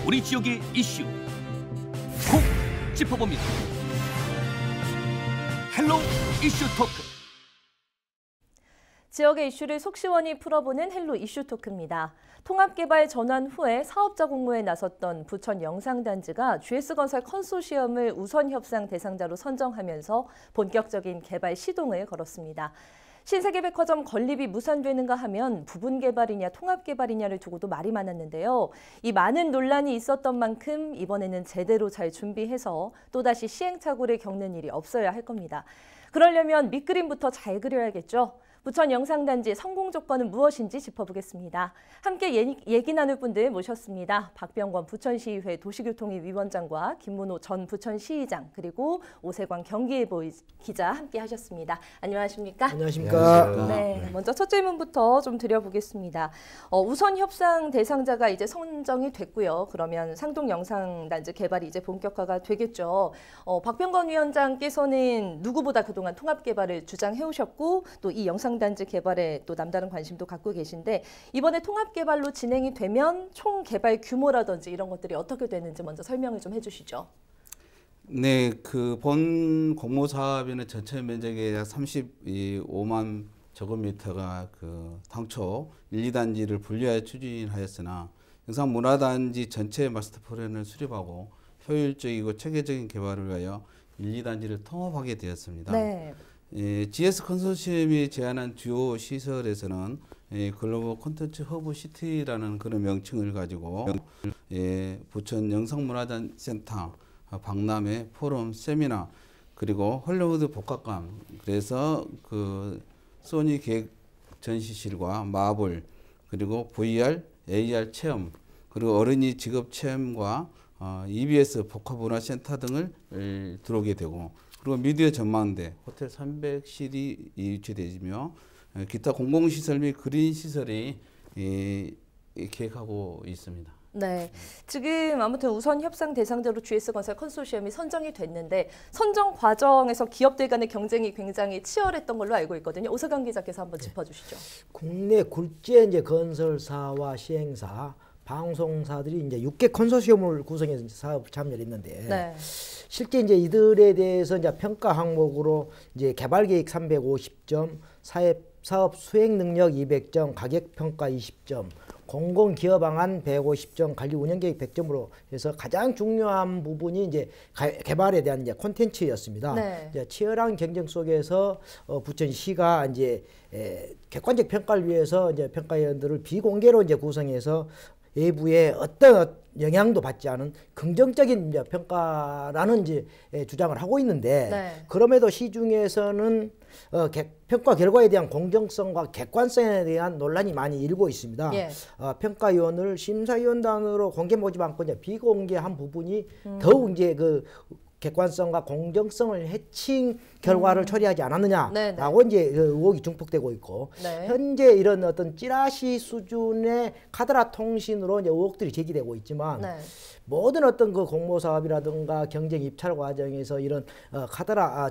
우리 지역의 이슈 콕 짚어봅니다. 헬로 이슈 토크. 지역의 이슈를 속 시원히 풀어보는 헬로 이슈 토크입니다. 통합개발 전환 후에 사업자 공모에 나섰던 부천 영상단지가 GS건설 컨소시엄을 우선 협상 대상자로 선정하면서 본격적인 개발 시동을 걸었습니다. 신세계백화점 건립이 무산되는가 하면 부분 개발이냐 통합 개발이냐를 두고도 말이 많았는데요. 이 많은 논란이 있었던 만큼 이번에는 제대로 잘 준비해서 또다시 시행착오를 겪는 일이 없어야 할 겁니다. 그러려면 밑그림부터 잘 그려야겠죠. 부천 영상단지 성공 조건은 무엇인지 짚어보겠습니다. 함께 얘기 나눌 분들 모셨습니다. 박병권 부천시의회 도시교통위 위원장과 김문호 전 부천시의장 그리고 오세광 경기일보 기자 함께 하셨습니다. 안녕하십니까? 안녕하십니까? 네, 먼저 첫 질문부터 좀 드려보겠습니다. 우선 협상 대상자가 이제 선정이 됐고요. 그러면 상동 영상단지 개발이 이제 본격화가 되겠죠. 박병권 위원장께서는 누구보다 그동안 통합 개발을 주장해오셨고 또 이 영상 단지 개발에 또 남다른 관심도 갖고 계신데 이번에 통합 개발로 진행이 되면 총 개발 규모라든지 이런 것들이 어떻게 되는지 먼저 설명을 좀 해주시죠. 네, 그 본 공모 사업에는 전체 면적이 약 35만 제곱미터가 그 당초 1, 2단지를 분리하여 추진하였으나 영상 문화단지 전체 마스터 플랜을 수립하고 효율적이고 체계적인 개발을 위하여 1, 2단지를 통합하게 되었습니다. 네. GS 컨소시엄이 제안한 주요 시설에서는 글로벌 콘텐츠 허브 시티라는 그런 명칭을 가지고 부천 영상문화센터, 박람회, 포럼, 세미나 그리고 헐리우드 복합관 그래서 그 소니 기획 전시실과 마블 그리고 VR, AR 체험 그리고 어린이 직업 체험과 EBS 복합문화센터 등을 들어오게 되고 그리고 미디어 전망대, 호텔 300실이 위치되며 기타 공공시설 및 그린시설이 계획하고 있습니다. 네, 지금 아무튼 우선 협상 대상자로 GS건설 컨소시엄이 선정이 됐는데 선정 과정에서 기업들 간의 경쟁이 굉장히 치열했던 걸로 알고 있거든요. 오세광 기자께서 한번 짚어주시죠. 국내 굴지의 이제 건설사와 시행사, 방송사들이 이제 6개 컨소시엄을 구성해서 사업 참여를 했는데 네. 실제 이제 이들에 대해서 이제 평가 항목으로 이제 개발 계획 350점, 사업 수행 능력 200점, 가격 평가 20점, 공공 기업 방안 150점, 관리 운영 계획 100점으로 해서 가장 중요한 부분이 이제 개발에 대한 이제 콘텐츠였습니다. 네. 이제 치열한 경쟁 속에서 부천시가 이제 객관적 평가를 위해서 이제 평가위원들을 비공개로 이제 구성해서 외부의 어떤 영향도 받지 않은 긍정적인 이제 평가라는 이제 주장을 하고 있는데 네. 그럼에도 시중에서는 평가 결과에 대한 공정성과 객관성에 대한 논란이 많이 일고 있습니다. 예. 평가위원을 심사위원단으로 공개 모집 않고 이제 비공개한 부분이 더욱 이제 그 객관성과 공정성을 해친 결과를 처리하지 않았느냐라고 이제 의혹이 증폭되고 있고 네. 현재 이런 어떤 찌라시 수준의 카드라 통신으로 이제 의혹들이 제기되고 있지만 네. 모든 어떤 그 공모 사업이라든가 경쟁 입찰 과정에서 이런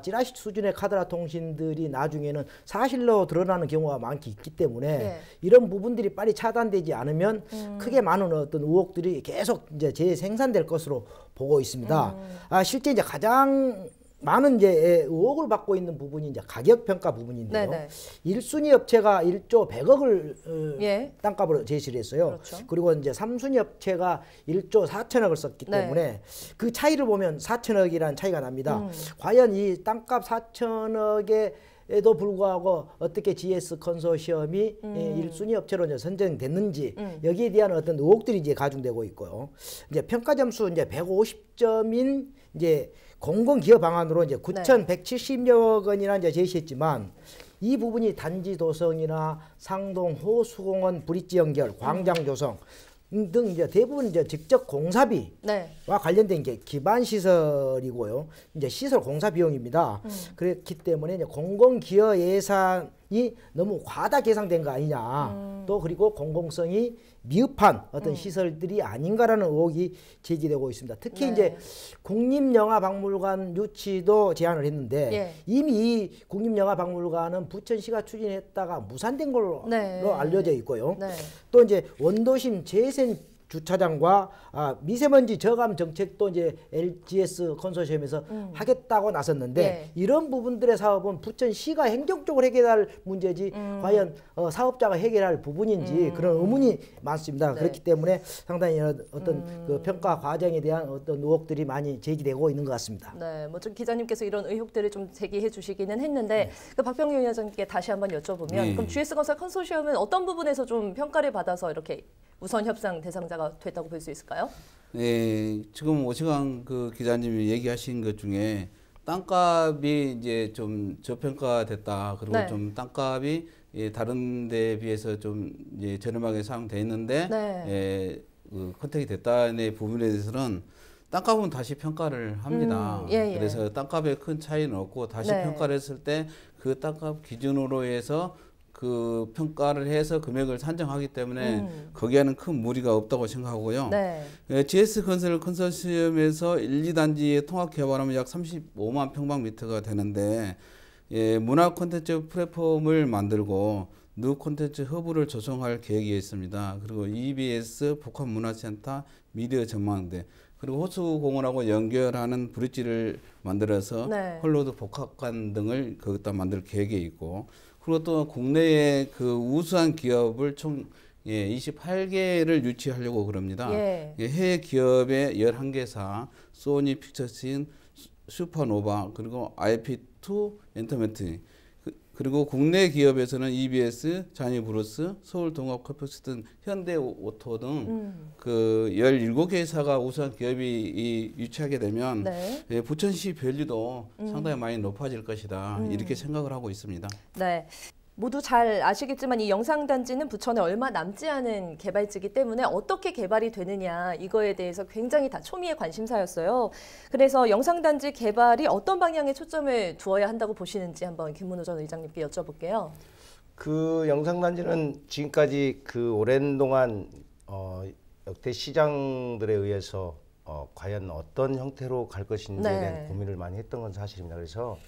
찌라시 수준의 카드라 통신들이 나중에는 사실로 드러나는 경우가 많기 있기 때문에 네. 이런 부분들이 빨리 차단되지 않으면 크게 많은 어떤 의혹들이 계속 이제 재생산될 것으로 보고 있습니다. 실제 이제 가장 많은 이제 의혹을 받고 있는 부분이 이제 가격 평가 부분인데요. 네네. 1순위 업체가 1조 100억을 예. 땅값으로 제시를 했어요. 그렇죠. 그리고 이제 3순위 업체가 1조 4천억을 썼기 때문에 네. 그 차이를 보면 4천억이라는 차이가 납니다. 과연 이 땅값 4천억에 에도 불구하고 어떻게 GS 컨소시엄이 1순위 업체로 이제 선정됐는지 여기에 대한 어떤 의혹들이 이제 가중되고 있고요. 이제 평가 점수 이제 150점인 이제 공공기업 방안으로 이제 9,170여 원이나 이제 제시했지만 이 부분이 단지 도성이나 상동 호수공원 브릿지 연결, 광장 조성 등 이제 대부분 이제 직접 공사비와 네. 관련된 게 기반 시설이고요. 이제 시설 공사 비용입니다. 그렇기 때문에 이제 공공기여 예산이 너무 과다 계산된 거 아니냐. 또 그리고 공공성이 미흡한 어떤 시설들이 아닌가라는 의혹이 제기되고 있습니다. 특히 네. 이제 국립영화박물관 유치도 제안을 했는데 예. 이미 이 국립영화박물관은 부천시가 추진했다가 무산된 걸로 네. 알려져 있고요. 네. 또 이제 원도심 재생 주차장과 미세먼지 저감 정책도 이제 LGS 컨소시엄에서 하겠다고 나섰는데 예. 이런 부분들의 사업은 부천시가 행정적으로 해결할 문제지 과연 사업자가 해결할 부분인지 그런 의문이 많습니다. 네. 그렇기 때문에 상당히 어떤 그 평가 과정에 대한 어떤 의혹들이 많이 제기되고 있는 것 같습니다. 네, 뭐 좀 기자님께서 이런 의혹들을 좀 제기해 주시기는 했는데 그 박병규 위원장님께 다시 한번 여쭤보면 그럼 GS건설 컨소시엄은 어떤 부분에서 좀 평가를 받아서 이렇게 우선 협상 대상자가 됐다고 볼 수 있을까요? 네, 지금 오시강 그 기자님이 얘기하신 것 중에 땅값이 이제 좀 저평가됐다. 그리고 네. 좀 땅값이 다른 데에 비해서 좀 이제 저렴하게 상돼 있는데 네. 그 컨택이 됐다는 부분에 대해서는 땅값은 다시 평가를 합니다. 예. 그래서 땅값에 큰 차이는 없고 다시 네. 평가를 했을 때 그 땅값 기준으로 해서 그 평가를 해서 금액을 산정하기 때문에 거기에는 큰 무리가 없다고 생각하고요. 네. GS건설 컨소시엄에서 1, 2단지의 통합 개발하면 약 35만 평방미터가 되는데 문화 콘텐츠 플랫폼을 만들고 누 콘텐츠 허브를 조성할 계획이 있습니다. 그리고 EBS 복합문화센터 미디어 전망대 그리고 호수공원하고 연결하는 브릿지를 만들어서 네. 홀로드 복합관 등을 거기다 만들 계획이 있고 그리고 또 국내에 그 우수한 기업을 총 28개를 유치하려고 그럽니다. 예. 해외 기업의 11개사, 소니 픽처스인, 슈퍼노바, 그리고 IP2 엔터테인먼트, 그리고 국내 기업에서는 EBS, 자니브루스, 서울동합커피스 등 현대오토 등 그 17개사가 우수한 기업이 유치하게 되면 네. 부천시 밸류도 상당히 많이 높아질 것이다. 이렇게 생각을 하고 있습니다. 네. 모두 잘 아시겠지만 이 영상단지는 부천에 얼마 남지 않은 개발지이기 때문에 어떻게 개발이 되느냐 이거에 대해서 굉장히 다 초미의 관심사였어요. 그래서 영상단지 개발이 어떤 방향에 초점을 두어야 한다고 보시는지 한번 김문호 전 의장님께 여쭤볼게요. 그 영상단지는 지금까지 그 오랜 동안 역대 시장들에 의해서 과연 어떤 형태로 갈 것인지에 네. 대한 고민을 많이 했던 건 사실입니다. 그래서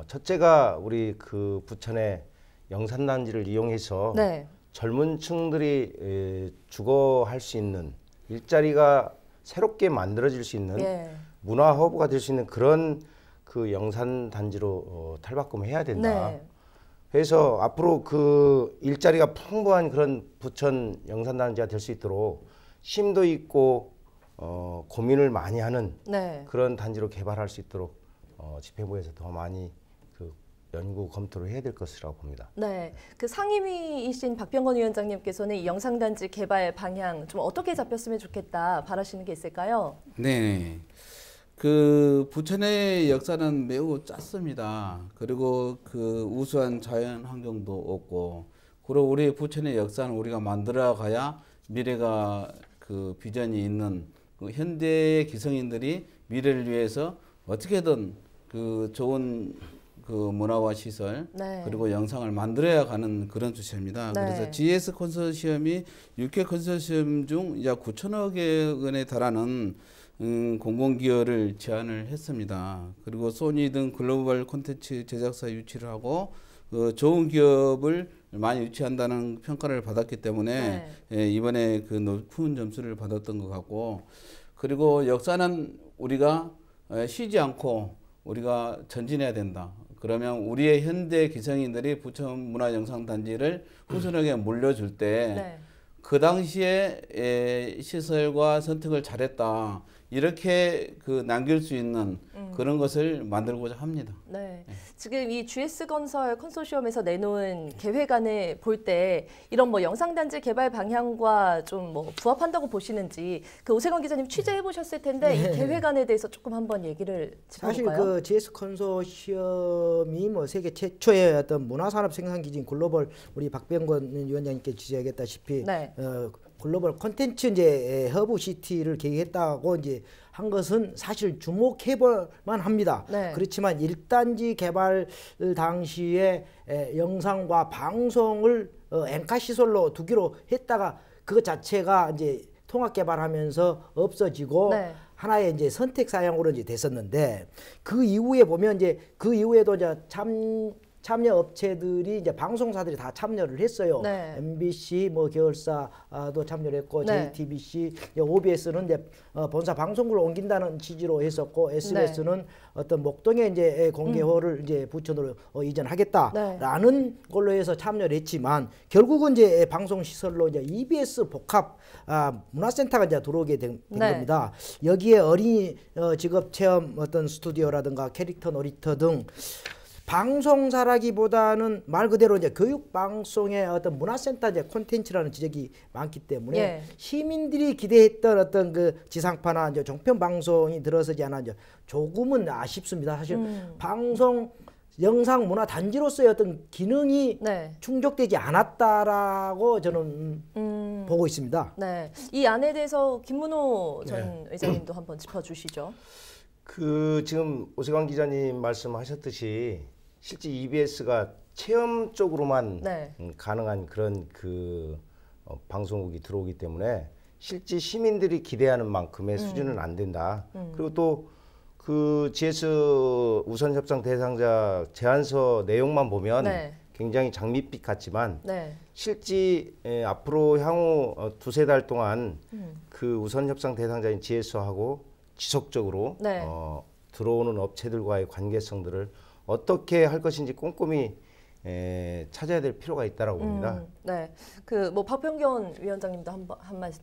첫째가 우리 그 부천의 영산단지를 이용해서 네. 젊은 층들이 주거할 수 있는 일자리가 새롭게 만들어질 수 있는 예. 문화 허브가 될 수 있는 그런 그 영산단지로 탈바꿈해야 된다. 네. 그래서 앞으로 그 일자리가 풍부한 그런 부천 영산단지가 될 수 있도록 심도 있고 고민을 많이 하는 네. 그런 단지로 개발할 수 있도록 집행부에서 더 많이 그 연구 검토를 해야 될 것이라고 봅니다. 네, 그 상임위이신 박병건 위원장님께서는 이 영상단지 개발 방향 좀 어떻게 잡혔으면 좋겠다 바라시는 게 있을까요? 네, 그 부천의 역사는 매우 짧습니다. 그리고 그 우수한 자연 환경도 없고, 그리고 우리 부천의 역사는 우리가 만들어가야 미래가 그 비전이 있는 그 현대의 기성인들이 미래를 위해서 어떻게든 그 좋은 그 문화와 시설 네. 그리고 영상을 만들어야 가는 그런 주체입니다. 네. 그래서 GS 컨소시엄이 6개 컨소시엄 중 약 9천억 원에 달하는 공공기여를 제안을 했습니다. 그리고 소니 등 글로벌 콘텐츠 제작사 유치를 하고 좋은 기업을 많이 유치한다는 평가를 받았기 때문에 이번에 그 높은 점수를 받았던 것 같고, 그리고 역사는 우리가 쉬지 않고 우리가 전진해야 된다. 그러면 우리의 현대 기성인들이 부천 문화영상단지를 후순위에 물려줄 때 그 당시에 시설과 선택을 잘했다. 이렇게 그 남길 수 있는 그런 것을 만들고자 합니다. 네. 지금 이 GS건설 컨소시엄에서 내놓은 계획안을 볼 때 이런 뭐 영상단지 개발 방향과 좀 뭐 부합한다고 보시는지 그 오세건 기자님 취재해 보셨을 텐데 이 계획안에 대해서 조금 한번 얘기를 짚어볼까요? 사실 그 GS 컨소시엄이 뭐 세계 최초의 어떤 문화산업 생산기지인 글로벌 우리 박병건 위원장님께 지적했다시피 글로벌 콘텐츠 이제 허브 시티를 계획했다고 이제 한 것은 사실 주목해볼만 합니다. 그렇지만 1단지 개발 당시에 영상과 방송을 엔카 시설로 두기로 했다가 그것 자체가 이제 통합 개발하면서 없어지고 하나의 이제 선택 사양으로 이제 됐었는데 그 이후에 보면 이제 그 이후에도 이제 참 참여 업체들이 이제 방송사들이 다 참여를 했어요. 네. MBC 뭐 계열사도 참여를 했고 네. JTBC, OBS는 이제 본사 방송국을 옮긴다는 취지로 했었고 SBS는 어떤 목동에 이제 공개호를 이제 부천으로 이전하겠다라는 걸로 해서 참여를 했지만 결국은 이제 방송 시설로 이제 EBS 복합 문화센터가 이제 들어오게 된 겁니다. 여기에 어린이 직업 체험 어떤 스튜디오라든가 캐릭터 놀이터 등 방송사라기보다는 말 그대로 이제 교육 방송의 어떤 문화센터 이제 콘텐츠라는 지적이 많기 때문에 시민들이 기대했던 어떤 그 지상파나 이제 종편 방송이 들어서지 않아 이제 조금은 아쉽습니다. 사실 방송 영상 문화 단지로서의 어떤 기능이 충족되지 않았다라고 저는 보고 있습니다. 네, 이 안에 대해서 김문호 전 의장님도 한번 짚어주시죠. 그 지금 오세광 기자님 말씀하셨듯이 실제 EBS가 체험 쪽으로만 가능한 그런 그 방송국이 들어오기 때문에 실제 시민들이 기대하는 만큼의 수준은 안 된다. 그리고 또 그 GS 우선 협상 대상자 제안서 내용만 보면 굉장히 장밋빛 같지만 실제 앞으로 향후 두세 달 동안 그 우선 협상 대상자인 GS하고 지속적으로 들어오는 업체들과의 관계성들을 어떻게 할 것인지 꼼꼼히 찾아야 될 필요가 있다라고 봅니다. 네, 그 뭐 박병견 위원장님도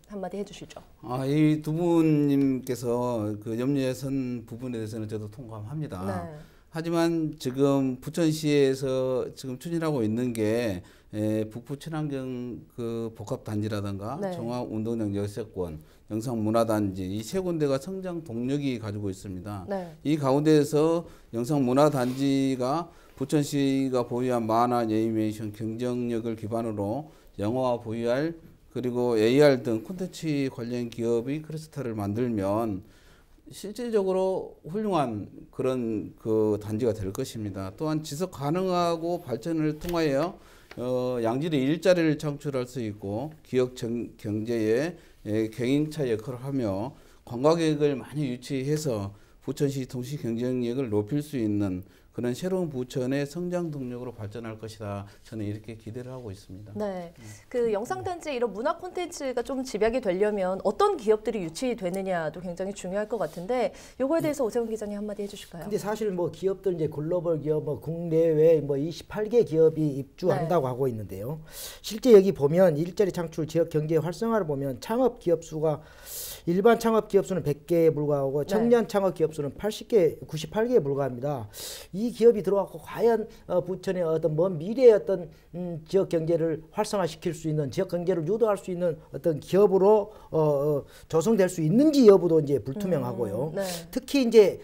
한마디 해주시죠. 이 두 분님께서 그 염려선 부분에 대해서는 저도 통감합니다. 하지만 지금 부천시에서 지금 추진하고 있는 게 북부 친환경 그 복합 단지라든가 종합 운동장 열세권, 영상 문화단지 이 세 군데가 성장 동력이 가지고 있습니다. 이 가운데에서 영상 문화단지가 부천시가 보유한 만화, 애니메이션 경쟁력을 기반으로 영화와 VR 그리고 AR 등 콘텐츠 관련 기업이 클러스터를 만들면 실질적으로 훌륭한 그런 그 단지가 될 것입니다. 또한 지속 가능하고 발전을 통하여 양질의 일자리를 창출할 수 있고 기업 경제에 경인차 역할을 하며 관광객을 많이 유치해서 부천시 동시 경쟁력을 높일 수 있는 그런 새로운 부천의 성장 동력으로 발전할 것이다. 저는 이렇게 기대를 하고 있습니다. 네, 그 영상단지 이런 문화 콘텐츠가 좀 집약이 되려면 어떤 기업들이 유치되느냐도 굉장히 중요할 것 같은데 요거에 대해서 오세훈 기자님 한마디 해주실까요? 근데 사실 뭐 기업들 이제 글로벌 기업 뭐 국내외 뭐 28개 기업이 입주한다고 하고 있는데요. 실제 여기 보면 일자리 창출, 지역 경제 활성화를 보면 창업 기업 수가 일반 창업 기업 수는 100개에 불과하고 청년 창업 기업 수는 98개에 불과합니다. 이 기업이 들어왔고 과연 부천의 어떤 먼 미래의 어떤 지역 경제를 활성화시킬 수 있는 지역 경제를 유도할 수 있는 어떤 기업으로 조성될 수 있는지 여부도 이제 불투명하고요. 특히 이제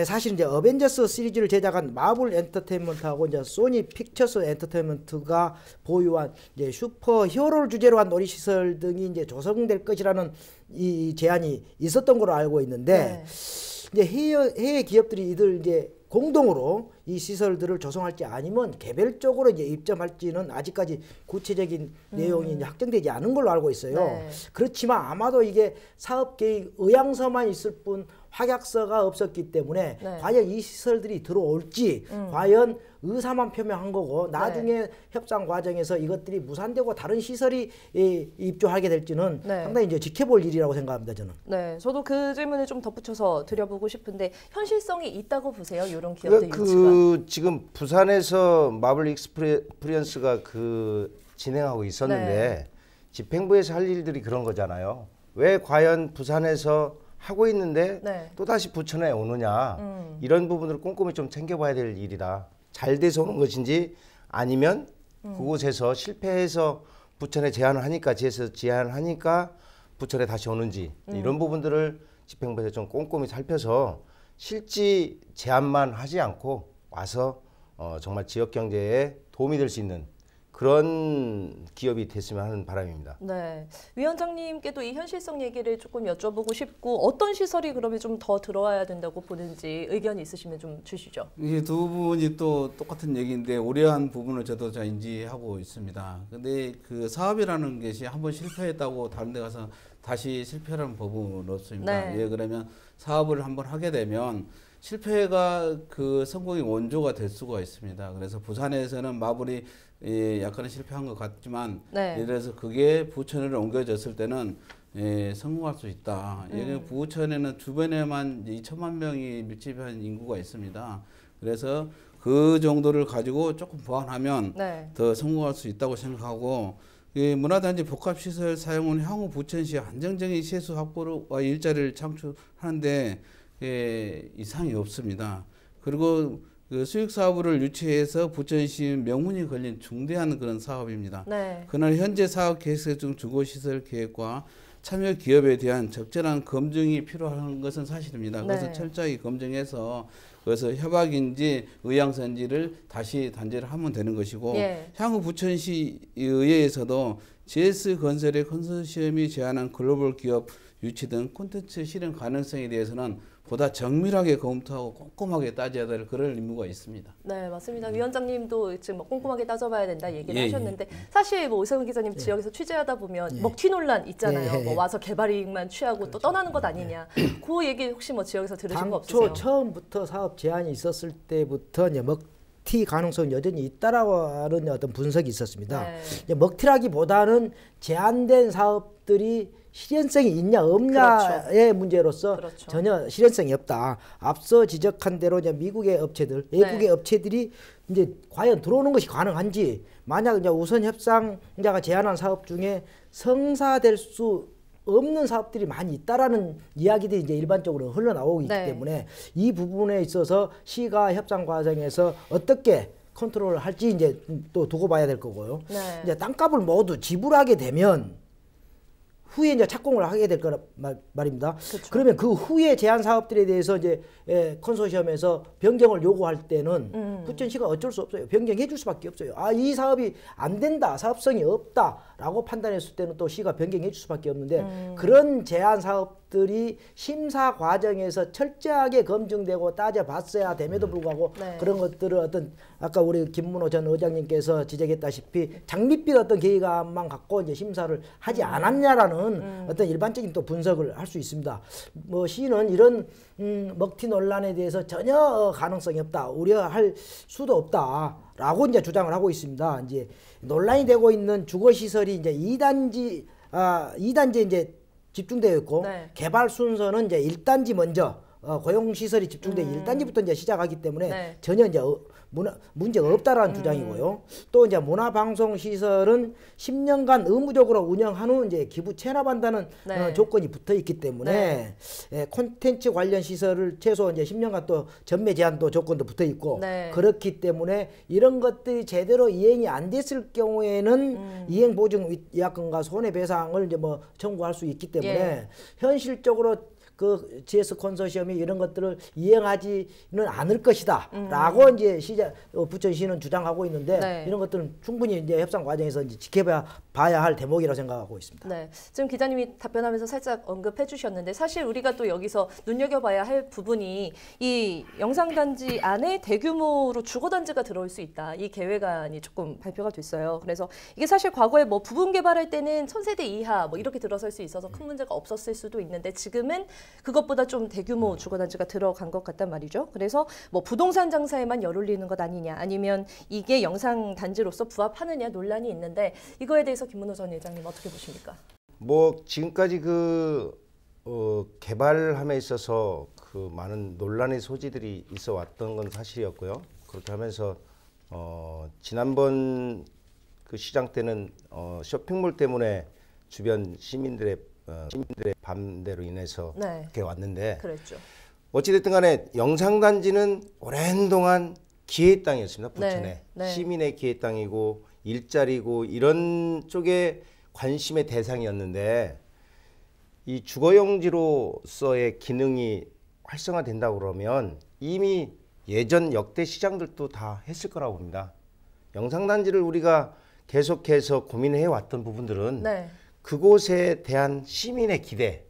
사실 이제 어벤져스 시리즈를 제작한 마블 엔터테인먼트하고 이제 소니 픽처스 엔터테인먼트가 보유한 이제 슈퍼 히어로를 주제로 한 놀이시설 등이 이제 조성될 것이라는 이 제안이 있었던 걸로 알고 있는데 이제 해외 기업들이 이들 이제 공동으로 이 시설들을 조성할지 아니면 개별적으로 이제 입점할지는 아직까지 구체적인 내용이 이제 확정되지 않은 걸로 알고 있어요. 그렇지만 아마도 이게 사업 계획 의향서만 있을 뿐 확약서가 없었기 때문에 과연 이 시설들이 들어올지 과연 의사만 표명한 거고 나중에 협상 과정에서 이것들이 무산되고 다른 시설이 입주하게 될지는 상당히 이제 지켜볼 일이라고 생각합니다, 저는. 네, 저도 그 질문을 좀 덧붙여서 드려보고 싶은데 현실성이 있다고 보세요, 이런 기업들 유치가? 지금 부산에서 마블 익스피리언스가 그 진행하고 있었는데 집행부에서 할 일들이 그런 거잖아요. 왜 과연 부산에서 하고 있는데 또다시 부천에 오느냐 이런 부분을 꼼꼼히 좀 챙겨봐야 될 일이다. 잘 돼서 오는 것인지 아니면 그곳에서 실패해서 부천에 제안을 하니까 제안을 하니까 부천에 다시 오는지 이런 부분들을 집행부에서 좀 꼼꼼히 살펴서 실제 제안만 하지 않고 와서 정말 지역 경제에 도움이 될 수 있는 그런 기업이 됐으면 하는 바람입니다. 네, 위원장님께도 이 현실성 얘기를 조금 여쭤보고 싶고 어떤 시설이 그러면 좀 더 들어와야 된다고 보는지 의견이 있으시면 좀 주시죠. 이 두 분이 또 똑같은 얘기인데 우려한 부분을 저도 잘 인지하고 있습니다. 근데 그 사업이라는 것이 한번 실패했다고 다른 데 가서 다시 실패하는 법은 없습니다. 네. 예, 그러면 사업을 한번 하게 되면 실패가 그 성공의 원조가 될 수가 있습니다. 그래서 부산에서는 마블이 약간은 실패한 것 같지만 네. 예를 들어서 그게 부천으로 옮겨졌을 때는 성공할 수 있다. 부천에는 주변에만 2천만 명이 밀집한 인구가 있습니다. 그래서 그 정도를 가지고 조금 보완하면 네. 더 성공할 수 있다고 생각하고 문화단지 복합시설 사용은 향후 부천시 안정적인 세수 확보와 일자리를 창출하는데 이상이 없습니다. 그리고 그 수익 사업을 유치해서 부천시 명운이 걸린 중대한 그런 사업입니다. 네. 그러나 현재 사업 계획서 중 주거시설 계획과 참여 기업에 대한 적절한 검증이 필요한 것은 사실입니다. 그것은 네. 철저히 검증해서 그래서 협약인지 의향서인지를 다시 단죄를 하면 되는 것이고 예. 향후 부천시 의회에서도 GS건설의 컨소시엄이 제안한 글로벌 기업 유치 등 콘텐츠 실현 가능성에 대해서는 보다 정밀하게 검토하고 꼼꼼하게 따져야 될 그럴 의무가 있습니다. 네, 맞습니다. 위원장님도 지금 뭐 꼼꼼하게 따져봐야 된다 얘기를 예, 하셨는데 사실 뭐 오세훈 기자님 지역에서 취재하다 보면 먹튀 논란 있잖아요. 뭐 와서 개발이익만 취하고 또 떠나는 것 아니냐. 그 얘기 혹시 뭐 지역에서 들으신 거 없으세요? 당초 처음부터 사업 제안이 있었을 때부터 이제 먹튀 가능성은 여전히 있다라고 하는 어떤 분석이 있었습니다. 네. 이제 먹튀라기보다는 제한된 사업들이 실현성이 있냐 없냐의 문제로서 그렇죠. 전혀 실현성이 없다. 앞서 지적한 대로 이제 미국의 업체들, 외국의 업체들이 이제 과연 들어오는 것이 가능한지, 만약 이제 우선 협상자가 제안한 사업 중에 성사될 수 없는 사업들이 많이 있다라는 이야기들이 이제 일반적으로 흘러나오기 네. 때문에 이 부분에 있어서 시가 협상 과정에서 어떻게 컨트롤을 할지 이제 또 두고 봐야 될 거고요. 네. 이제 땅값을 모두 지불하게 되면 후에 이제 착공을 하게 될 거란 말입니다. 그렇죠. 그러면 그 후에 제한 사업들에 대해서 이제 컨소시엄에서 변경을 요구할 때는 부천시가 어쩔 수 없어요. 변경해 줄 수밖에 없어요. 아, 이 사업이 안 된다, 사업성이 없다라고 판단했을 때는 또 시가 변경해 줄 수밖에 없는데 그런 제한 사업들이 심사 과정에서 철저하게 검증되고 따져봤어야 됨에도 불구하고 네. 그런 것들을 어떤 아까 우리 김문호 전 의장님께서 지적했다시피 장밋빛 어떤 계획안만 갖고 이제 심사를 하지 않았냐라는 어떤 일반적인 또 분석을 할 수 있습니다. 뭐 시는 이런 먹튀 논란에 대해서 전혀 가능성이 없다, 우려할 수도 없다라고 이제 주장을 하고 있습니다. 이제 논란이 되고 있는 주거 시설이 이제 2단지에 이제 집중되어 있고 네. 개발 순서는 이제 1단지 먼저 고용 시설이 집중돼 1단지부터 이제 시작하기 때문에 네. 전혀 이제 문제가 없다라는 주장이고요. 또 이제 문화방송 시설은 10년간 의무적으로 운영한 후 이제 기부 체납한다는 네. 조건이 붙어 있기 때문에 콘텐츠 관련 시설을 최소 이제 10년간 또 전매 제한도 조건도 붙어 있고 네. 그렇기 때문에 이런 것들이 제대로 이행이 안 됐을 경우에는 이행 보증 위약금과 손해배상을 이제 뭐 청구할 수 있기 때문에 예. 현실적으로 그 GS 컨소시엄이 이런 것들을 이행하지는 않을 것이다라고 이제 부천시는 주장하고 있는데 네. 이런 것들은 충분히 이제 협상 과정에서 이제 지켜봐야 할 대목이라고 생각하고 있습니다. 네, 지금 기자님이 답변하면서 살짝 언급해 주셨는데 사실 우리가 또 여기서 눈여겨봐야 할 부분이 이 영상단지 안에 대규모로 주거단지가 들어올 수 있다. 이 계획안이 조금 발표가 됐어요. 그래서 이게 사실 과거에 뭐 부분 개발할 때는 1000세대 이하 뭐 이렇게 들어설 수 있어서 큰 문제가 없었을 수도 있는데 지금은 그것보다 좀 대규모 주거단지가 들어간 것 같단 말이죠. 그래서 뭐 부동산 장사에만 열 올리는 것 아니냐, 아니면 이게 영상단지로서 부합하느냐 논란이 있는데 이거에 대해서 김문호 전 회장님 어떻게 보십니까? 뭐 지금까지 개발함에 있어서 그 많은 논란의 소지들이 있어 왔던 건 사실이었고요. 그렇게 하면서 지난번 그 시장 때는 쇼핑몰 때문에 주변 시민들의 반대로 인해서 네. 이렇게 왔는데 그랬죠. 어찌됐든 간에 영상단지는 오랜 동안 기회의 땅이었습니다. 부천에. 네. 네. 시민의 기회의 땅이고 일자리고 이런 쪽에 관심의 대상이었는데 이 주거용지로서의 기능이 활성화된다고 그러면 이미 예전 역대 시장들도 다 했을 거라고 봅니다. 영상단지를 우리가 계속해서 고민해 왔던 부분들은 네. 그곳에 대한 시민의 기대,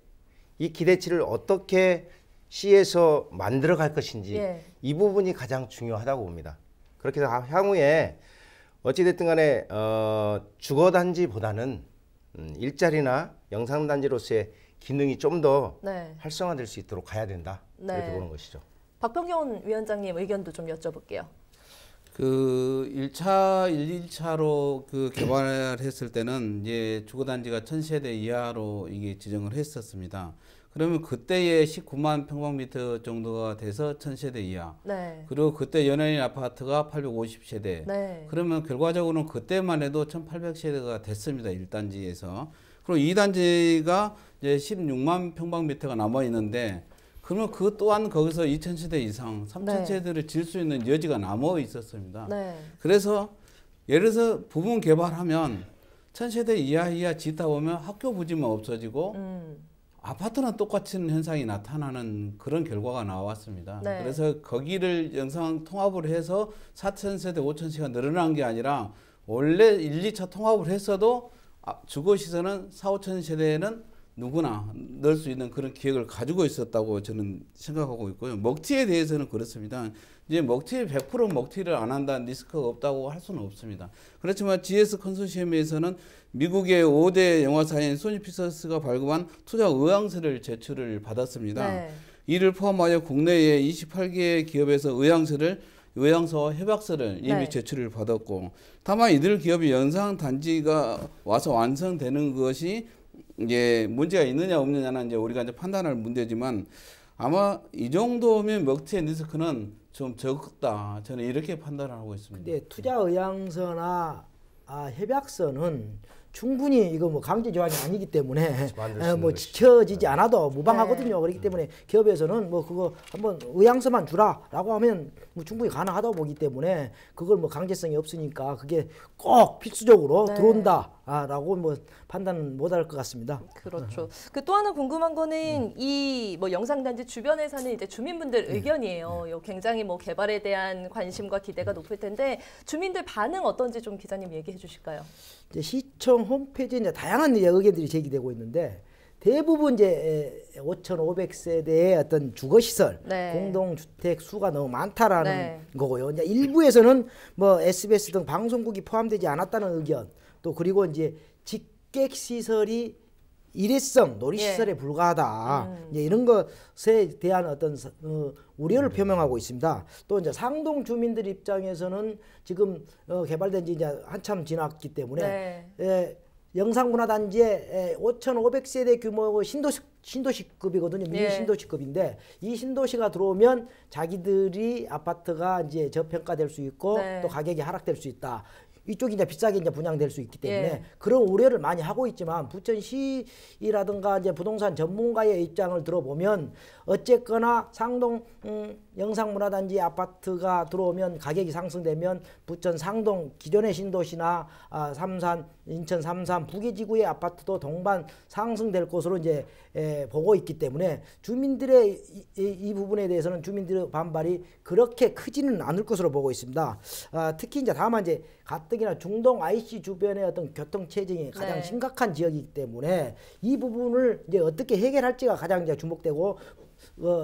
이 기대치를 어떻게 시에서 만들어 갈 것인지 예. 이 부분이 가장 중요하다고 봅니다. 그렇게 해서 향후에 어찌됐든 간에 주거단지보다는 일자리나 영상단지로서의 기능이 좀 더 네. 활성화될 수 있도록 가야 된다. 네. 이렇게 보는 것이죠. 박병경 위원장님 의견도 좀 여쭤볼게요. 그 1차로 그 개발했을 때는 이제 주거단지가 1000세대 이하로 이게 지정을 했었습니다. 그러면 그때의 19만 평방미터 정도가 돼서 1000세대 이하. 네. 그리고 그때 연예인 아파트가 850세대. 네. 그러면 결과적으로는 그때만 해도 1800세대가 됐습니다. 1단지에서. 그리고 2단지가 이제 16만 평방미터가 남아 있는데 그러면 그 또한 거기서 2000세대 이상, 3000세대를 질 수 있는 여지가 남아 있었습니다. 네. 그래서 예를 들어서 부분 개발하면 1000세대 이하 짓다 보면 학교 부지만 없어지고 아파트는 똑같은 현상이 나타나는 그런 결과가 나왔습니다. 네. 그래서 거기를 영상 통합을 해서 4000세대, 5000세가 늘어난 게 아니라 원래 1, 2차 통합을 했어도 주거시설은 4, 5000세대에는 누구나 넣을 수 있는 그런 기획을 가지고 있었다고 저는 생각하고 있고요. 먹튀에 대해서는 그렇습니다. 이제 100% 먹튀를 안 한다는 리스크가 없다고 할 수는 없습니다. 그렇지만 GS 컨소시엄에서는 미국의 5대 영화사인 소니 픽처스가 발급한 투자 의향서를 제출을 받았습니다. 네. 이를 포함하여 국내의 28개 기업에서 의향서와 협약서를 이미 네. 제출을 받았고, 다만 이들 기업이 영상 단지가 와서 완성되는 것이 이게 문제가 있느냐 없느냐는 이제 우리가 이제 판단할 문제지만 아마 이 정도면 먹튀의 리스크는 좀 적다. 저는 이렇게 판단을 하고 있습니다. 근데 투자 의향서나 협약서는 충분히 이거 뭐 강제 조항이 아니기 때문에 뭐 지켜지지 않아도 무방하거든요. 네. 그렇기 때문에 기업에서는 뭐 그거 한번 의향서만 주라라고 하면 뭐 충분히 가능하다고 보기 때문에 그걸 뭐 강제성이 없으니까 그게 꼭 필수적으로 네. 들어온다라고 뭐 판단은 못할 것 같습니다. 그렇죠. 그 또 하나 궁금한 거는 이 뭐 영상단지 주변에 사는 이제 주민분들 의견이에요. 굉장히 뭐 개발에 대한 관심과 기대가 높을 텐데 주민들 반응 어떤지 좀 기자님 얘기해 주실까요? 이제 시청 홈페이지에 이제 다양한 의견들이 제기되고 있는데 대부분 이제 5,500세대의 어떤 주거시설, 네. 공동주택 수가 너무 많다라는 네. 거고요. 이제 일부에서는 뭐 SBS 등 방송국이 포함되지 않았다는 의견, 또 그리고 이제 직객시설이 일회성 놀이시설에 예. 불과하다. 이제 이런 것에 대한 어떤 우려를 표명하고 있습니다. 또 이제 상동 주민들 입장에서는 지금 개발된 지 이제 한참 지났기 때문에 네. 영상문화단지의 5,500세대 규모의 신도시급이거든요. 미니 신도시급인데 이 신도시가 들어오면 자기들이 아파트가 이제 저평가될 수 있고 네. 또 가격이 하락될 수 있다. 이쪽이 이제 비싸게 이제 분양될 수 있기 때문에 예. 그런 우려를 많이 하고 있지만 부천시라든가 이제 부동산 전문가의 입장을 들어보면 어쨌거나 상동 영상문화단지 아파트가 들어오면 가격이 상승되면 부천 상동 기존의 신도시나 삼산 인천 삼산 부계지구의 아파트도 동반 상승될 것으로 이제 보고 있기 때문에 주민들의 이 부분에 대해서는 주민들의 반발이 그렇게 크지는 않을 것으로 보고 있습니다. 특히 이제 다만 이제 가뜩이나 중동 IC 주변의 어떤 교통 체증이 가장 네. 심각한 지역이기 때문에 이 부분을 이제 어떻게 해결할지가 가장 이제 주목되고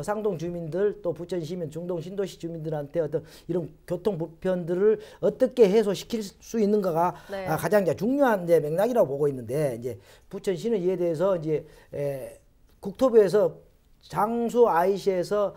상동 주민들 또 부천 시민 중동 신도시 주민들한테 어떤 이런 교통 불편들을 어떻게 해소시킬 수 있는가가 네. 가장 이제 중요한 이제 맥락이라고 보고 있는데 이제 부천시는 이에 대해서 이제 국토부에서 장수 IC에서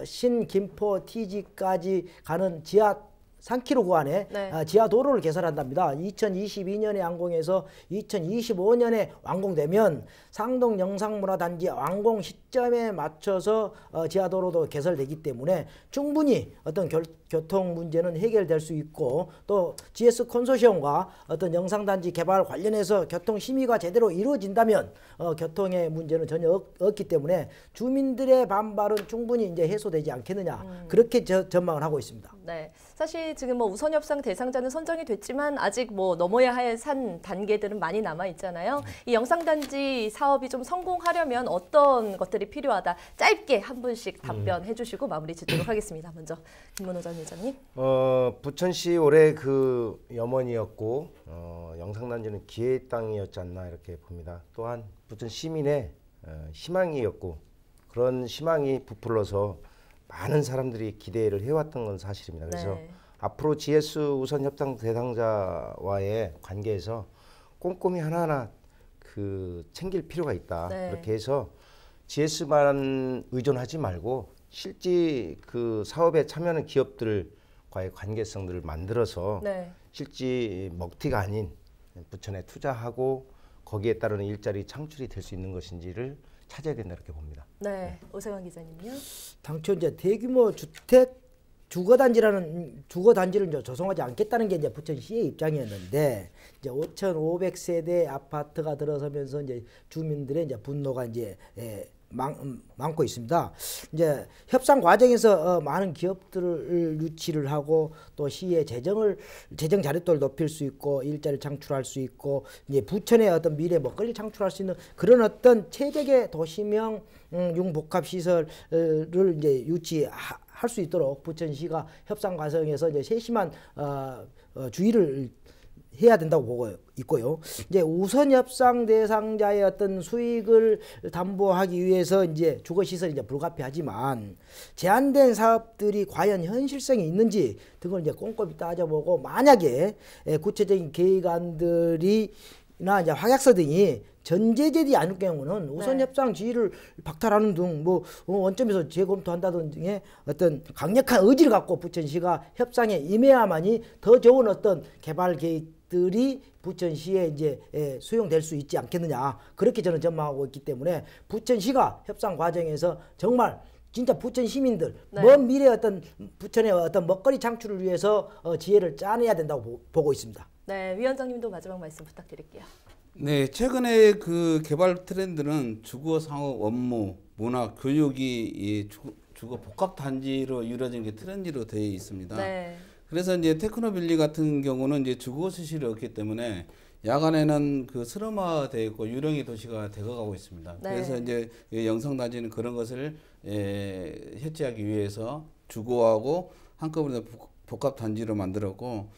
신김포 TG까지 가는 지하 3km 구간에 네. 지하 도로를 개설한답니다. 2022년에 완공해서 2025년에 완공되면 상동 영상문화단지 완공 시점에 맞춰서 지하 도로도 개설되기 때문에 충분히 어떤 교통 문제는 해결될 수 있고 또 GS 컨소시엄과 어떤 영상단지 개발 관련해서 교통 심의가 제대로 이루어진다면 교통의 문제는 전혀 없기 때문에 주민들의 반발은 충분히 이제 해소되지 않겠느냐 그렇게 전망을 하고 있습니다. 네, 사실 지금 뭐 우선 협상 대상자는 선정이 됐지만 아직 뭐 넘어야 할 산 단계들은 많이 남아 있잖아요. 이 영상단지 사업이 좀 성공하려면 어떤 것들이 필요하다. 짧게 한 분씩 답변해 주시고 마무리 짓도록 하겠습니다. 먼저 김문호 전 회장님. 부천시 올해 그 염원이었고 영상단지는 기회의 땅이었지 않나 이렇게 봅니다. 또한 부천 시민의 희망이었고 그런 희망이 부풀어서 많은 사람들이 기대를 해왔던 건 사실입니다. 그래서 네. 앞으로 GS 우선 협상 대상자와의 관계에서 꼼꼼히 하나하나 그 그 챙길 필요가 있다. 네. 그렇게 해서 GS만 의존하지 말고 실제 그 사업에 참여하는 기업들과의 관계성들을 만들어서 네. 실제 먹튀가 아닌 부천에 투자하고 거기에 따르는 일자리 창출이 될 수 있는 것인지를 찾아야 된다 이렇게 봅니다. 네, 오세광 기자님요. 당초 이제 대규모 주거단지를 이제 조성하지 않겠다는 게 이제 부천시의 입장이었는데 이제 5,500세대 아파트가 들어서면서 이제 주민들의 이제 분노가 이제 많고 있습니다. 이제 협상 과정에서 많은 기업들을 유치를 하고 또 시의 재정 자립도를 높일 수 있고 일자리를 창출할 수 있고 이제 부천의 어떤 미래 먹거리를 창출할 수 있는 그런 어떤 최적의 도시명 융복합 시설을 이제 유치할 수 있도록 부천시가 협상 과정에서 이제 세심한 주의를 해야 된다고 보고 있고요. 이제 우선 협상 대상자의 어떤 수익을 담보하기 위해서 이제 주거 시설이 이제 불가피하지만 제한된 사업들이 과연 현실성이 있는지 등을 이제 꼼꼼히 따져보고 만약에 구체적인 계획안들이나 이제 확약서 등이 전제되지 않을 경우는 우선 협상 지위를 박탈하는 등 뭐 원점에서 재검토한다든 등의 어떤 강력한 의지를 갖고 부천시가 협상에 임해야만이 더 좋은 어떤 개발 계획들이 부천시에 이제 수용될 수 있지 않겠느냐 그렇게 저는 전망하고 있기 때문에 부천시가 협상 과정에서 정말 진짜 부천 시민들 먼 미래 어떤 부천의 어떤 먹거리 창출을 위해서 지혜를 짜내야 된다고 보고 있습니다. 네, 위원장님도 마지막 말씀 부탁드릴게요. 네, 최근에 그 개발 트렌드는 주거, 상업, 업무, 문화, 교육이 이 주거 복합 단지로 이루어진 게 트렌드로 되어 있습니다. 네. 그래서 이제 테크노빌리 같은 경우는 이제 주거 수실이 없기 때문에 야간에는 그 슬럼화되어 있고 유령의 도시가 되어가고 있습니다. 네. 그래서 이제 영상단지는 그런 것을 해체하기 위해서 주거하고 한꺼번에 복합 단지로 만들었고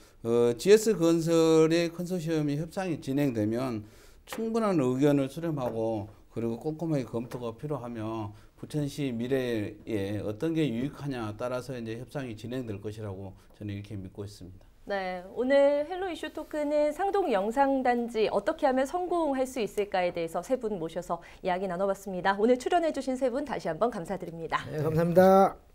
GS 건설의 컨소시엄이 협상이 진행되면 충분한 의견을 수렴하고 그리고 꼼꼼하게 검토가 필요하며 부천시 미래에 어떤 게 유익하냐 따라서 이제 협상이 진행될 것이라고 저는 이렇게 믿고 있습니다. 네, 오늘 헬로 이슈 토크는 상동 영상단지 어떻게 하면 성공할 수 있을까에 대해서 세 분 모셔서 이야기 나눠봤습니다. 오늘 출연해주신 세 분 다시 한번 감사드립니다. 네, 감사합니다.